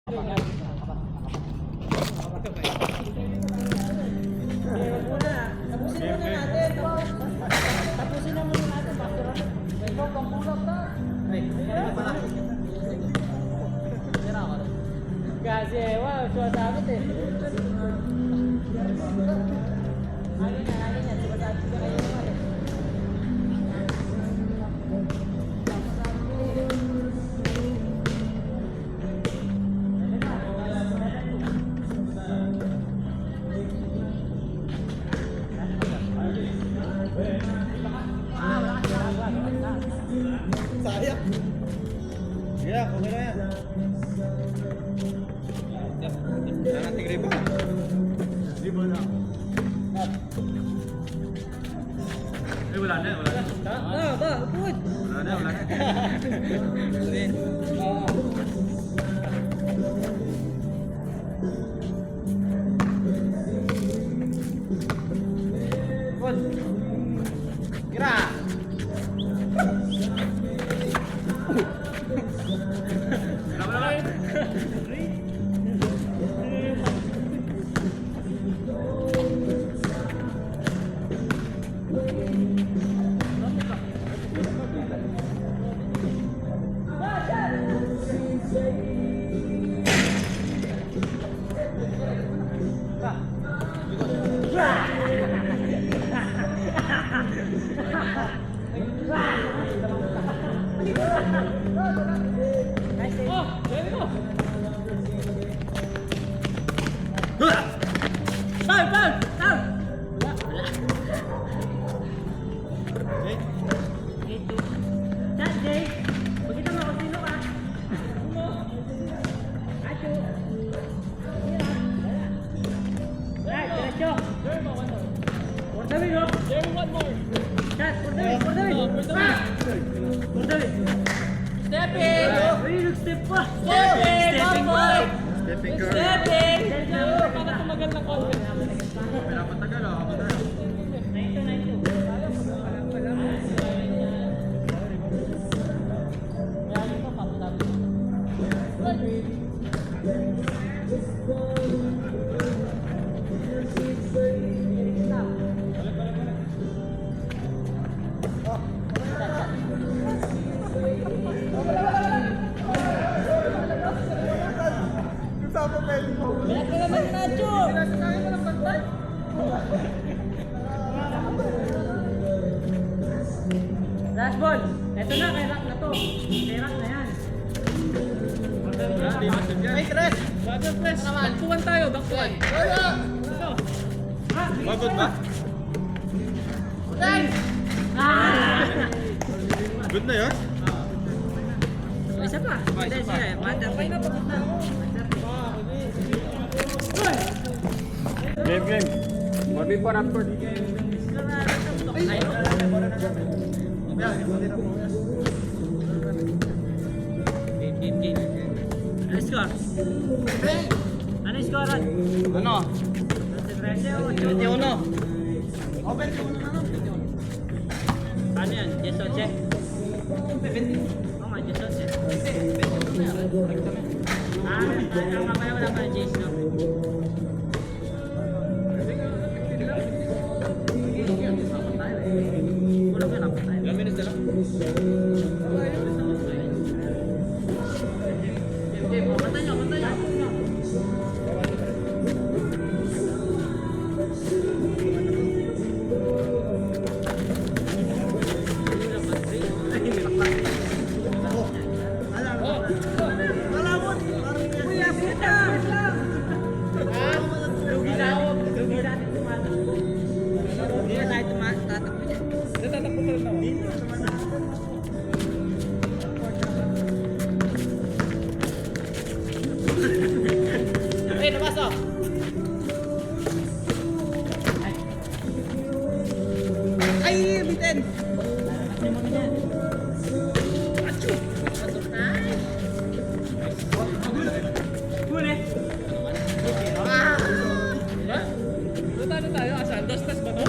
Tapusin na muna natin. Ikaw kang bulak na. Kasi wow, sumasabit eh. Hangin yan. Sumasabit ka kayo naman eh. Sayang. Sige, okay na yan. Narating riba. Riba na. Eh, wala na. Upod. Wala na. Kira. Stepping girl. Para tumagal na konti. Pero matagal ah. Banyak ka naman Nacho! Pinasasakay mo ng bantay? Last ball! Eto na, kay Rock na to. Kay Rock na yan. Hey, Tres! Bagong press! Baktuan tayo, baktuan! Bagod ba? Good na yun? Isa pa! Isa pa! Okay na, pagod na. Game. 1v4 upward. Game. Ano score? Ano score? Ano? 21. 21. Ano yan? 18? 17. Oo nga, 18. Mamaya wala pa na Jace, no? Kulang yan, dapat tayo. Ilang minutes na lang? Kanta nyo. Ay, bitin! Huli! Ano tayo? Asan? Dos ba to?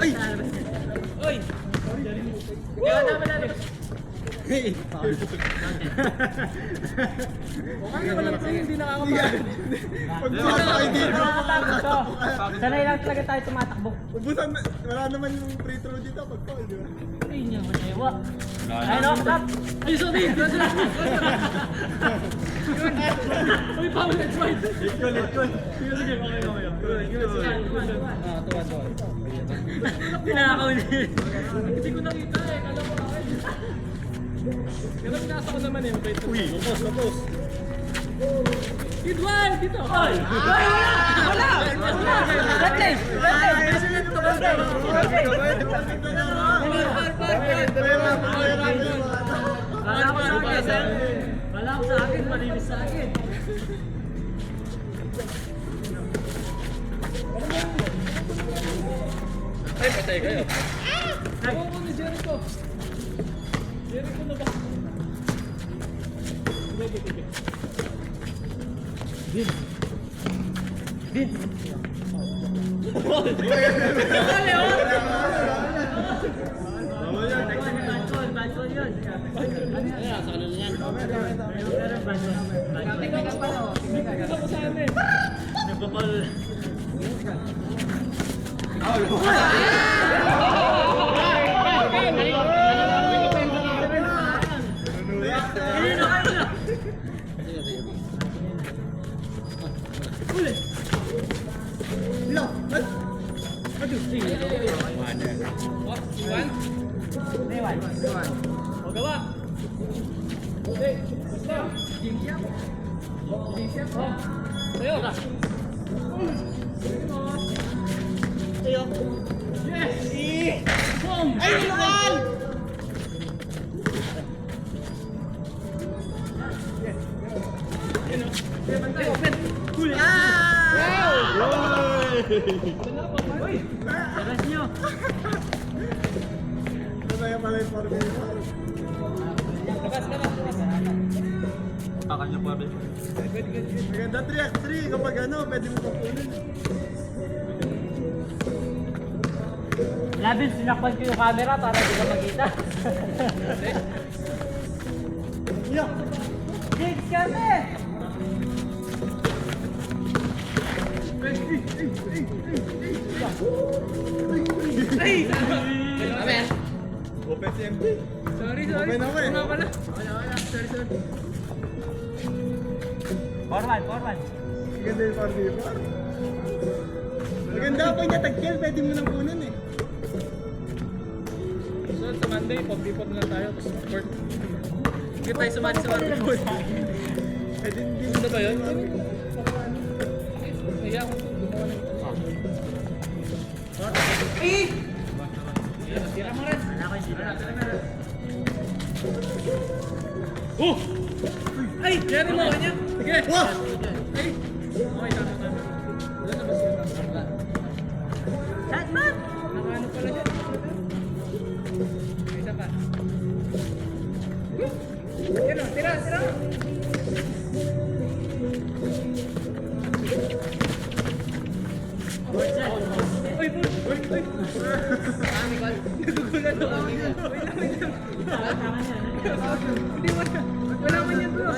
Ay! Uy! Kaya naman lalabas. Hey! Okay, walang tayo hindi nakakapagod. Pag pumasok kayo dito, Nakakatakot to. Sanay lang talaga tayo tumatakbo. ubusan na, wala naman yung free throw dito pag foul, di ba? Ay, niya, masewa. Ayun o, stop. Ay, sorry. Uy, foul, let's fight. Let's go, let's go. Sige, sige, okay. Tuwa. Tinakaw niya. Hindi ko nakita eh. Kala ko akin. Pero pinasa ko naman eh. Uy, lapos. Kidwan! Dito! Ay! Wala! Red game! Wala ko sa akin, malinis sa akin. Ay, patay kayo. Ako ko ni Jericho. Jericho na ba? Sige. Bin. Bad call yun. Sa kanila yan. Tingnan ko sa amin. Nagpapal. Saras nyo. Masaya pala yung 4v4. Pakan niyo po, Abel. Maganda 3x3 kapag ano, pwede mo papunin. Labil, sinakpan ko yung camera para di ka makita. Jigs kami! Amen. Open si MD. Sorry. Open ako eh. Wala pala. Sorry. Forward. Maganda yung 4v4. Maganda pag natag-kill, pwede mo nang kunin eh. So sa Monday, pag-report na lang tayo. Tapos report. Hindi tayo sumali sa report. Pwede hindi Ano ba yun? Kaya ako gumawa ng Tira mo rin. Wala ko yung tira. Ay! Jerry mo kanya. Sige. Wow! Ay! Okay, tama. Wala na ba siya? Batman! Nakaano pala dyan? May isa pa. Yan o, tira! Uy! Nagugulat ako. Hindi wala man yan bro.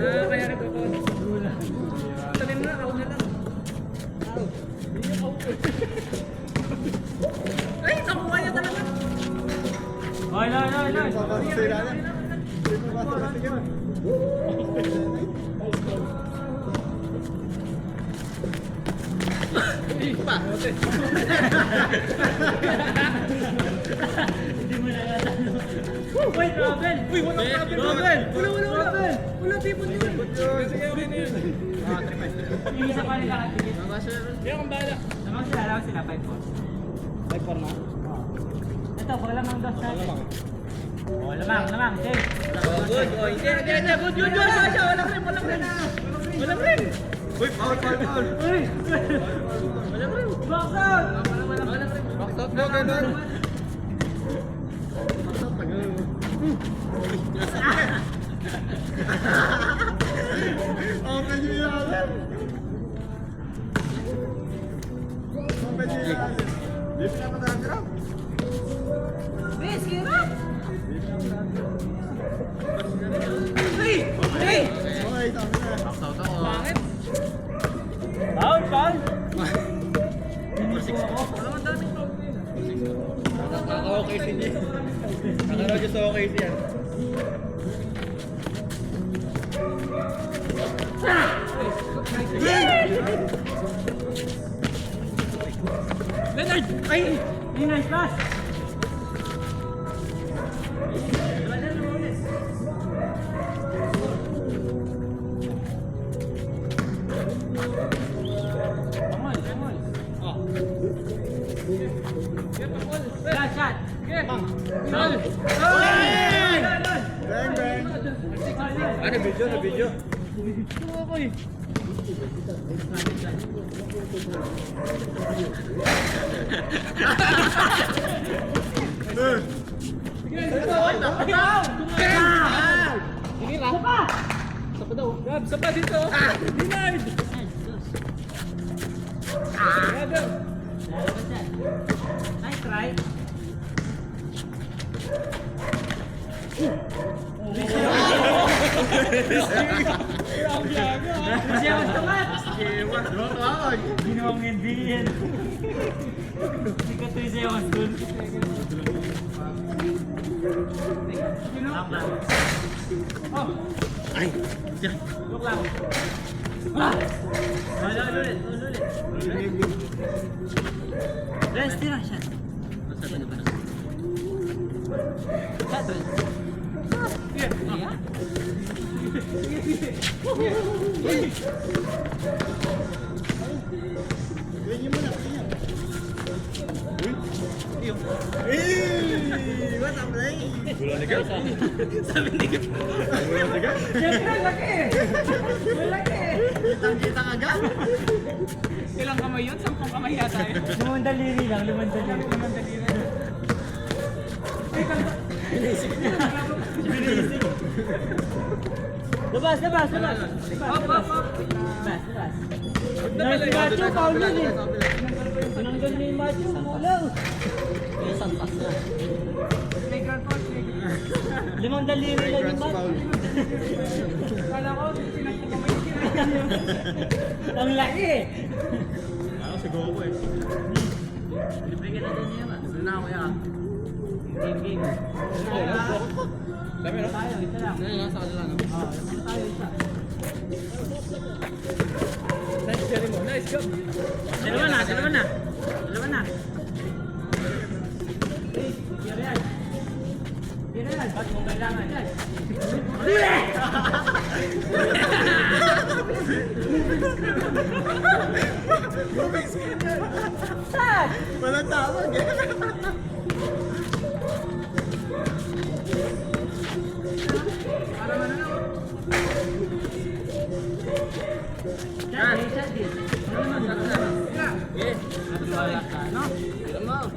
Kaya nagkakot. Talim na, ako na lang. Ay, nakuha niya talaga. Ay. Papasok sa ilalim. Hindi mo papasok sa tingin. Pa. Hindi mo na Uy, Robin! Uy, wala Robin! Wala tipon yun! Sige, okay na yun. Yung isa pa rin kakatigit. Yan ang bala. Naman sila, 5-4. 5-4 na? Ito, pag lamang dos natin. Oh, lamang, Jake. Good. Good. Walang rin. Uy, foul! Uy! Walang rin. Box out! Box out mo, ganun. Open yung ilalim. Open yung ilalim. Hindi pa naman nag-grab. Kaka-OKC niya. Kaka-Roger sa OKC yan. Leonard! Ay! Nice pass! Shot! Bang, bang. Ano, video na video? Sapa dito! Leonard! Nice try! Siya mas tamat! Ginawang hindi yan. Hindi ka tayo siya mas dun. Ay! Siya! Look lang. Ulit. Rest, tira siya. Shot. Yeah. What a play! Bulan na ka? Sabi ni Gip. Bulan na ka? Siyempre, laki! Malaki! Kitang-kita ka ga? Ilang kamay yun? 10 kamay yata yun. Limang daliri lang, limang daliri. Binisig. Labas! Up! Labas. Nice Macho, foul yun eh. Tinanggal ni Macho, mulaw. Isang pass na. Limang daliri lang yung bat. Kala ko, pinagpakamay sila. Ang laki eh. Ako siguro ko eh. Libre ka na din niya ba? Doon na ako yan. Game. Dami no? Tayo, isa lang. Nasa kanila no? Oo, tayo isa. Nice carry mo. Nice job. Dalawa na. Yan. Ba't mo kailangan yan? Saan? Walang tawag eh. Shot din. Yes. No? Shot.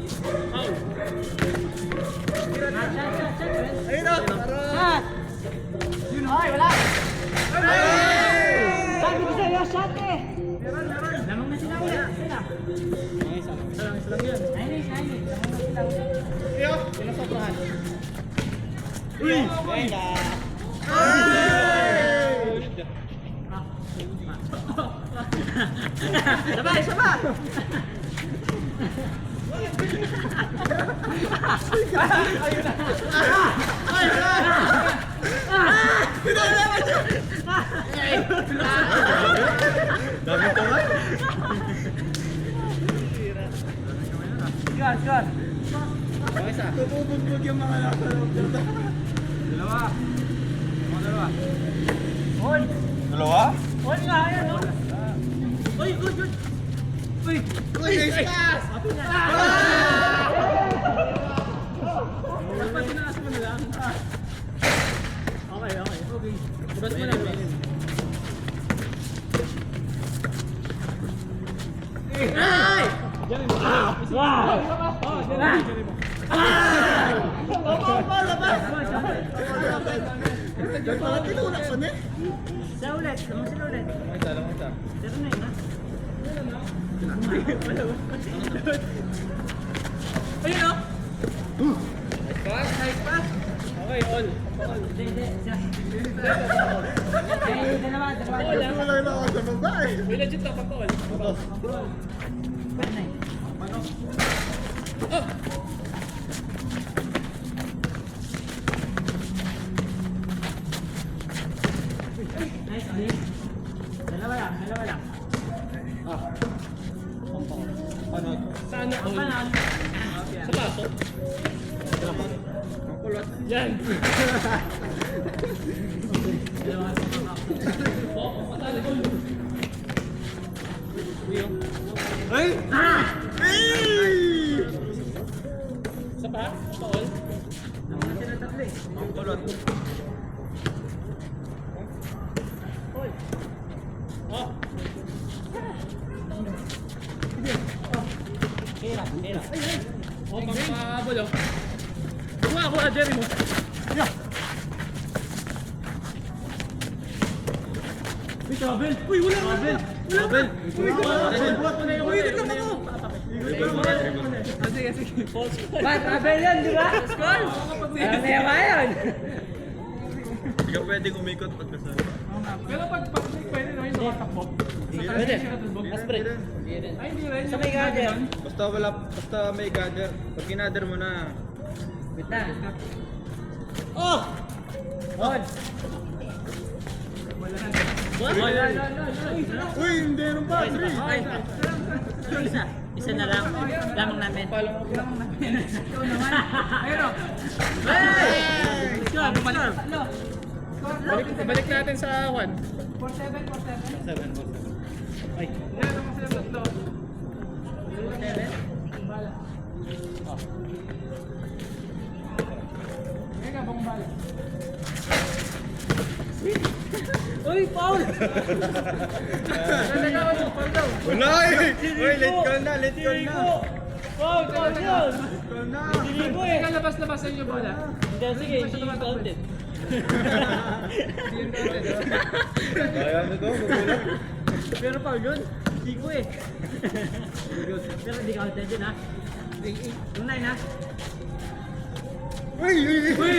Ayun o! Shot! Ay, wala! Sabi ko sa'yo, shot eh! Lamang na sila ulit. Sila. Isa lang yan. Nice. Lamang na sila ulit. Iyo! Pinasobrahan. Uy! Sabay! Dami ko nga. Score! Okay, isa. Tutubugbog yung mga nasa loob dito. Dalawa. Hold! Dalawa? Hold nga, ayan, oh! Uy, good! Uy! Uy, nice pass! Dapat tinaas mo na lang. Okay. Ba't mo na ba? Ay! Wow! Tinulak pa na eh. Sila ulit. Zero na yun, ha? Ayun, oh! Nice pass! Okay, all. Hindi. Dalawa. Tinulak na ako sa babae. May legit na pag-call. kulot. Yan. Oh, patali ko. Ay! Isa pa? Paul? Ang kulot. Oh. Kira. Oh, pangkabol oh. Kuha, Jerry mo. Uy, Tabel! Uy, wala! Tabel! Uy, tignan mo to! Sige. Tabel yan, di ba? Score! Mewa yan. Hindi ka pwedeng umikot pag kasama. Pero pag pwede na yung nakatakbo. Pwede. Aspre. Ay, hindi rin. Sa may gather. Basta may gather. Pag ginather mo na. Wait na. Oh! On. Uy, hindi naman pa. Ay, isa na lang. Lamang namin. Ikaw naman. Ayun o. Balik natin sa 1. 4-7. Ay. Yan ang masaya tatlo. 7. Bala. Ngayon ka, bang bala. Uy, Paul! Nalagawan mo, Paul daw. Wala eh! Uy, late call na. Paul yun! Hindi ko eh. Ikaw labas-labas sa inyo bola. Hindi, sige, hindi yung counted. Kaya ano to? Magulang. Pero Paul yun, hindi ko eh. Pero hindi counted yun ha. Yung 9 ha. Uy! Uy,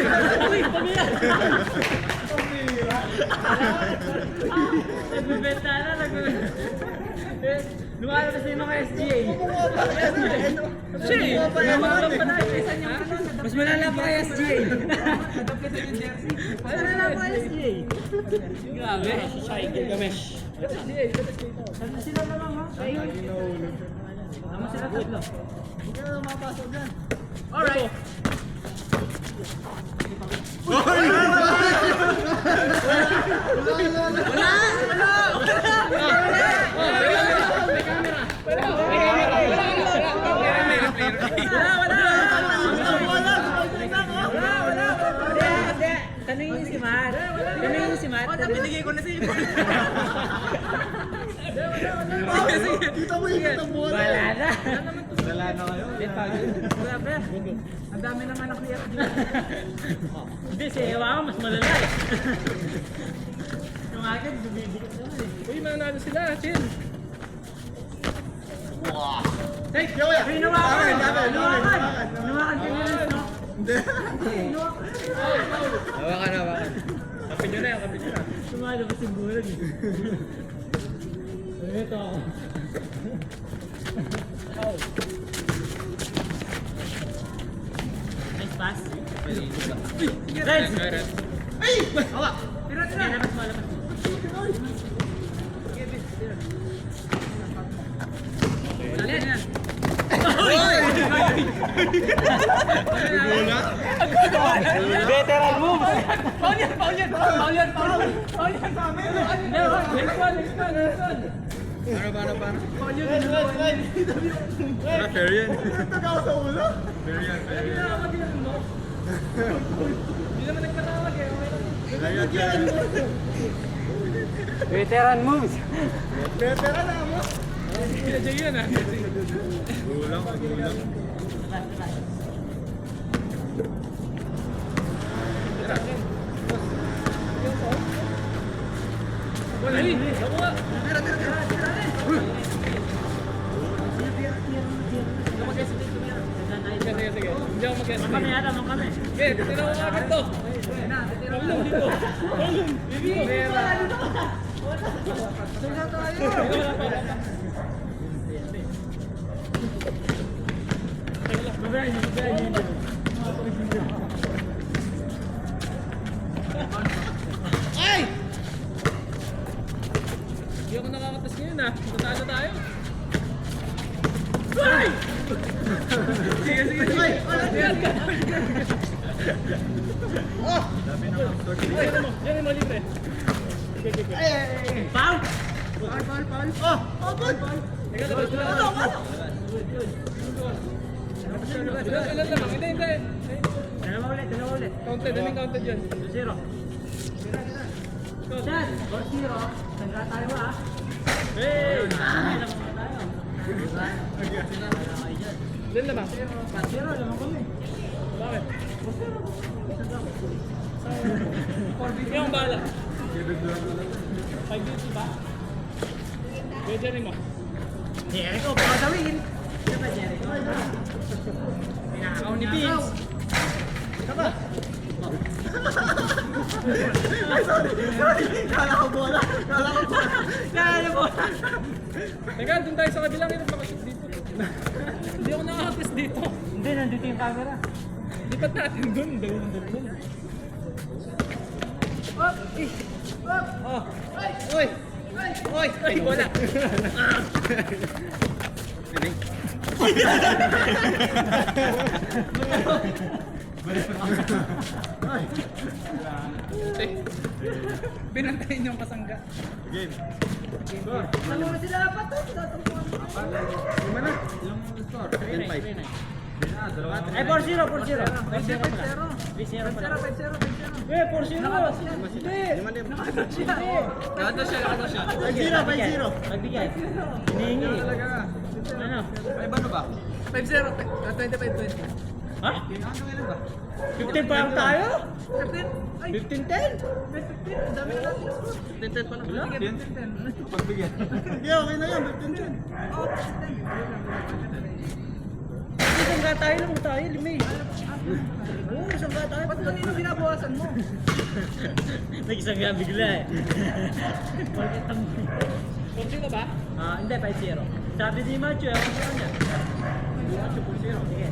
pamilya! Nagbibenta na, lumalabas na yung mga SGA. Mas malala pa kay SGA. Mas malala pa kay SGA. Grabe. Gamesh. Tatlo sila naman ha. Naman sila tatlo. Hindi na mapasok dyan. Alright. Tanungin niyo si Matt. Binigay ko na sa iyo. Kita mo yung kitang bola. Wala na. Wala na kayo. Grabe. Ang dami naman ako yan. Hindi, si Ewa mas malala eh. Yung akin, bumibigit naman eh. Uy, mananalo sila. Chill. Hey, hinawakan! Hinawakan ko yun, no? Hawakan. Kapin nyo na yan, kapin nyo na. Sumalabas yung bulag eh. Ito ako. Nice pass. Reds! Tira. Labas mo. Wala na yan. Veteran moves! Paul yan. Next one. Paano? Paul yan. Wala, fair yan. Fair yan. Hindi naman nagpatawag eh. Veteran moves! Veteran na mo. Pinadya yun ah. Magulang. Wala eh. Nakuha. Sige. Hindi ako mag-guess. Kami yata, kami. Okay, tira ko agad to. Paulong dito. Ay! Hindi ako nakakatas ngayon ah. Matalo tayo. Ay! Sige. Yan mo libre. Foul! Teka, labas ko lang. Ilan lang. Hindi. Dalawa ulit. Counted, daming counted dyan. 2-0. Shot! 4-0. Sangga tayo ah. Hey! Ay, lamang na tayo. Ilan lamang? 4-0, lamang kami. Bakit? 4 yung bala. 5 ba? Pwede rin mo. Jericho, baka gawin. Ano ba Jericho? Pinakaw ni Vince. Tama. Kala ko bola. Kaya mo. Teka, doon tayo sa kabilang ito. Pakashoot dito. Hindi ako nakakapas dito. Hindi, nandito yung camera. Lipat natin doon. Dalawang. Uy! Ay, wala. Pinantayin yung kasangga. Game. Ano mo sila dapat to? Lima na. Ilang score? 10-5. Ay, 4-0. 3-0 pala. 5-0. Eh, 4-0. Hindi. Nakata siya. 5-0. Nagbigay. Hinihingi. Ano? Ay, ano ba? 5-0. 25-20. Ha? 15 pa lang tayo? 15-10? 10-10 pa lang. Pagbigyan. Hindi, okay na yan. 15-10. Isang ka tayo lang tayo, Limay. Oo, isang ka tayo. Ba't kanino binabawasan mo? Nag-isang ka bigla eh. Bakit ang... Konsino ba? Hindi, 5-0. Sabi ni Macho, ako sa kanya. Macho, 4-0. Sige.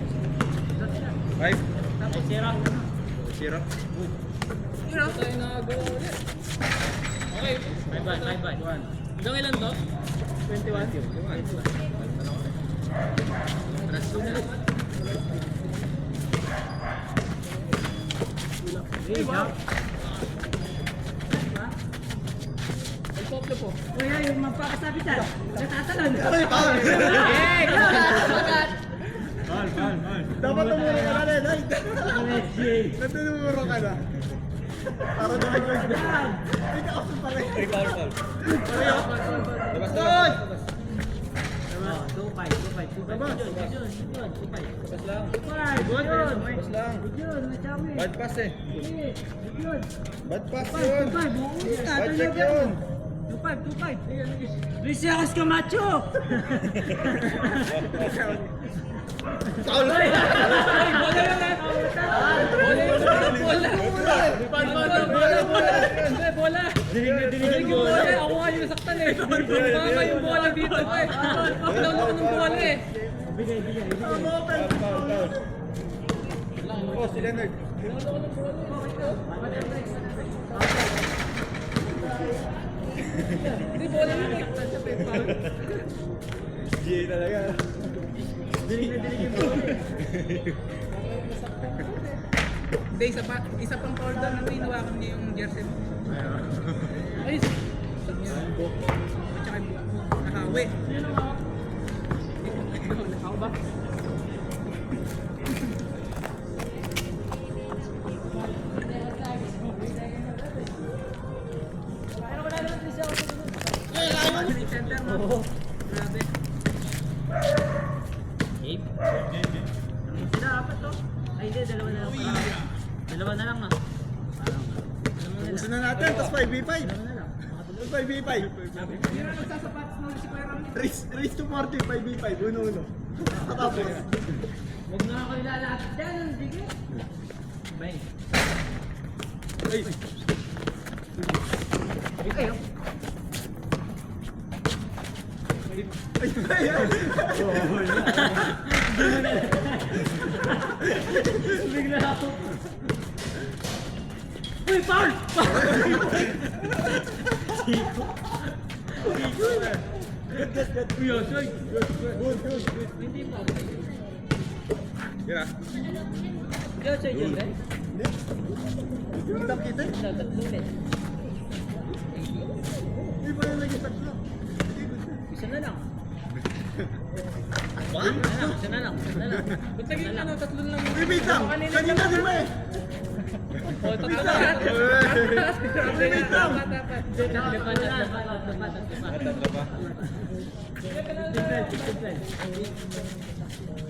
5. 5-0. 0. Ano? Tayo nagawa ulit. Okay. 5-1. Hanggang ilan to? 21. Ay, poplo po. Uy, ay, yung magpakasabi dyan. Natatalon. Ay, Paul! Hey! Dapat tumuro ka na rin. Ay, Messi. natumuro ka na. Para naman yung Yan. Ay, kausap pa rin. Ay, Paul. Labas doon! 2-5. Yun. 2-5. lang. Good yun. Labas lang. Good yun. Nadami. Bad pass eh. Good yun. Bad pass 2-5. yun. 2-5. Oo, Bad check yun. 2-5. Luis Llagas Camacho. Paul! Ay, bola yun ha! Bola yun! Bola! Hindi, bola! Dinig yung bola eh! Ako nga yung nasaktan eh! Baka yung bola dito eh! Wala naman ng bola eh! Bigay. Paul. Oh, si Leonard. Hindi, bola yun eh! GA talaga. Dinig yung bola. Hindi, isa pang foul doon na hinawakan niya yung jersey mo. Ay! At saka nakawi. Nakaw ba? Center mo. Grabe. Game. Sila apat to. Ay, hindi. Dalawa na lang pala. Dalawa na lang Ubusin na natin, tapos 5v5. Dalawa na lang. 5v5. Hindi na nagsasapatos na si Kuya Ramil. Race to 40, 5v5. Uno-uno. Tapos. Huwag na ako ilalapit dyan. Ang bigay. Bay. Ay! Ay, oh. Ay! Bigla ako. Uy, Paul! Siko. Good. Uy, Osoy. Good. Hindi pa. Yan ah. Hindi, Osoy dyan, eh. Kita-kita. Tatlo ulit. Hindi ba yung nag-tatlo? Isa na lang. Isa na lang. Ba't naging ano, tatlo lang yung... Uy, wait lang. Kanina di ba eh? O, tatlo lang. Wait lang.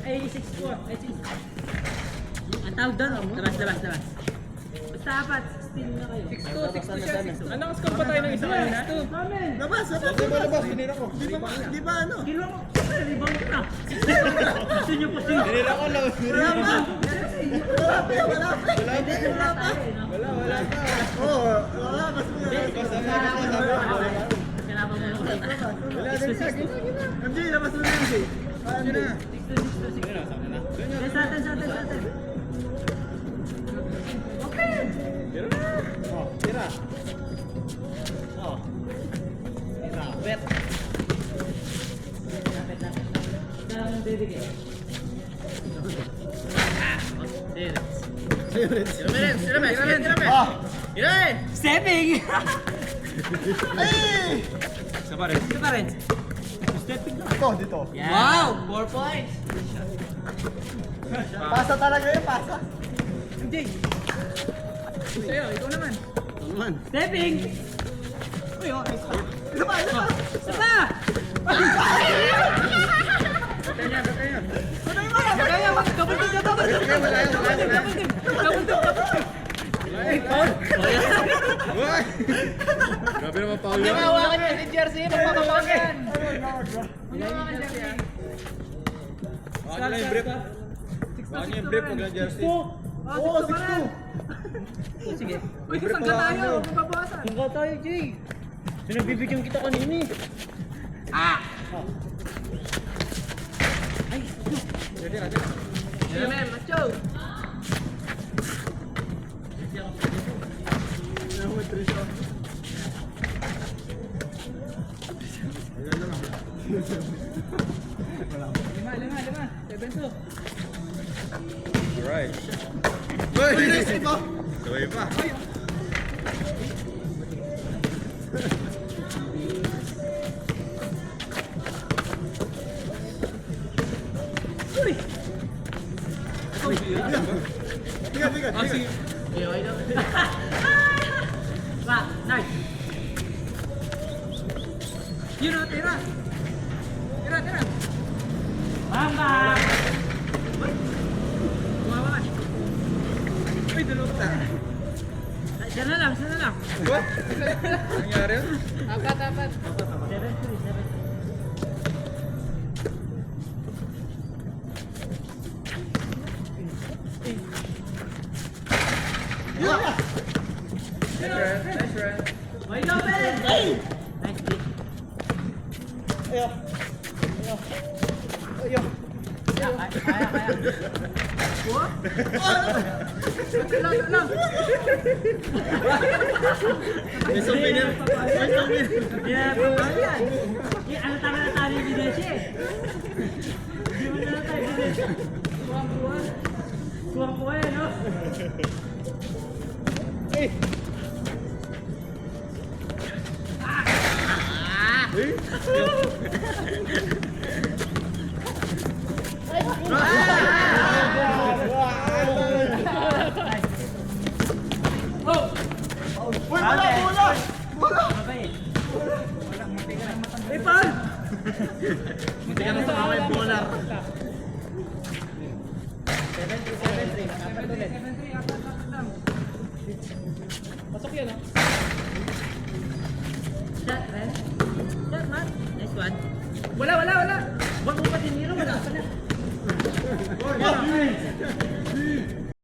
Ay, 6-4. Ay, 6. Ang tawag doon, labas. Basta apat, 16 na kayo. 6-2 siya. Anong score pa tayo ng isa kanina? Labas, labas. Tinira ko. Di ba ano? Ginawa mo, rebound ka na. Gusto niyo po siya. Tinira ko lang. Wala pa. Wala pa. Wala pa. Oo, wala. Kailangan mo lang kayo. Wala din. MJ, labas mo na MJ. Ano na? 6-2. Sa atin. Okay. Oh, tira. Oh. Tira, bet. Lapit. Kailangan mong bibigay. Sila. Oh! Ilan? Stepping! Ay! Isa pa rin. Stepping ka. Ito, dito. Wow! 4 points! Pasa talaga yun, pasa. MJ! Sa'yo, ikaw naman. Stepping! Uy, oh, nice. Isa pa. Sapa! Grabe naman Paul. Hindi mahawakan niya si Jersey. Magpapapagan. Ano na yung brief? Ano yung brief pag jersey? Oo, 6-2. Sige. Uy, saan ka tayo? Mababawasan. Kung ka tayo, Jay. Pinagbibigyan kita kanina eh. Sige, men. Macho. Lima. 7-2. Alright. Uy, sabay pa. Bigat. Va, nice. Tira. Bamba! Bumawa. Uy, dalawa pa. Siya na lang. What? Nangyari yun? Apat. 7-3. Nice run. Wait up, Ben! Nice play. Kaya. Lang. May souvenir. Ginagawa yan. Ano tama na tayo ni Deshe? Hindi mo na tayo Deshe. Kuwang-kuwa yan, no? Uy, bola! Mabay. Eh, Paul! Hindi ka na sa kamay bola. 7-3. Apat ulit. Pasok yan, ha? Shot, man. Shot, man. Nice one. Wala. Huwag mo pa tiniro. Wala pa na.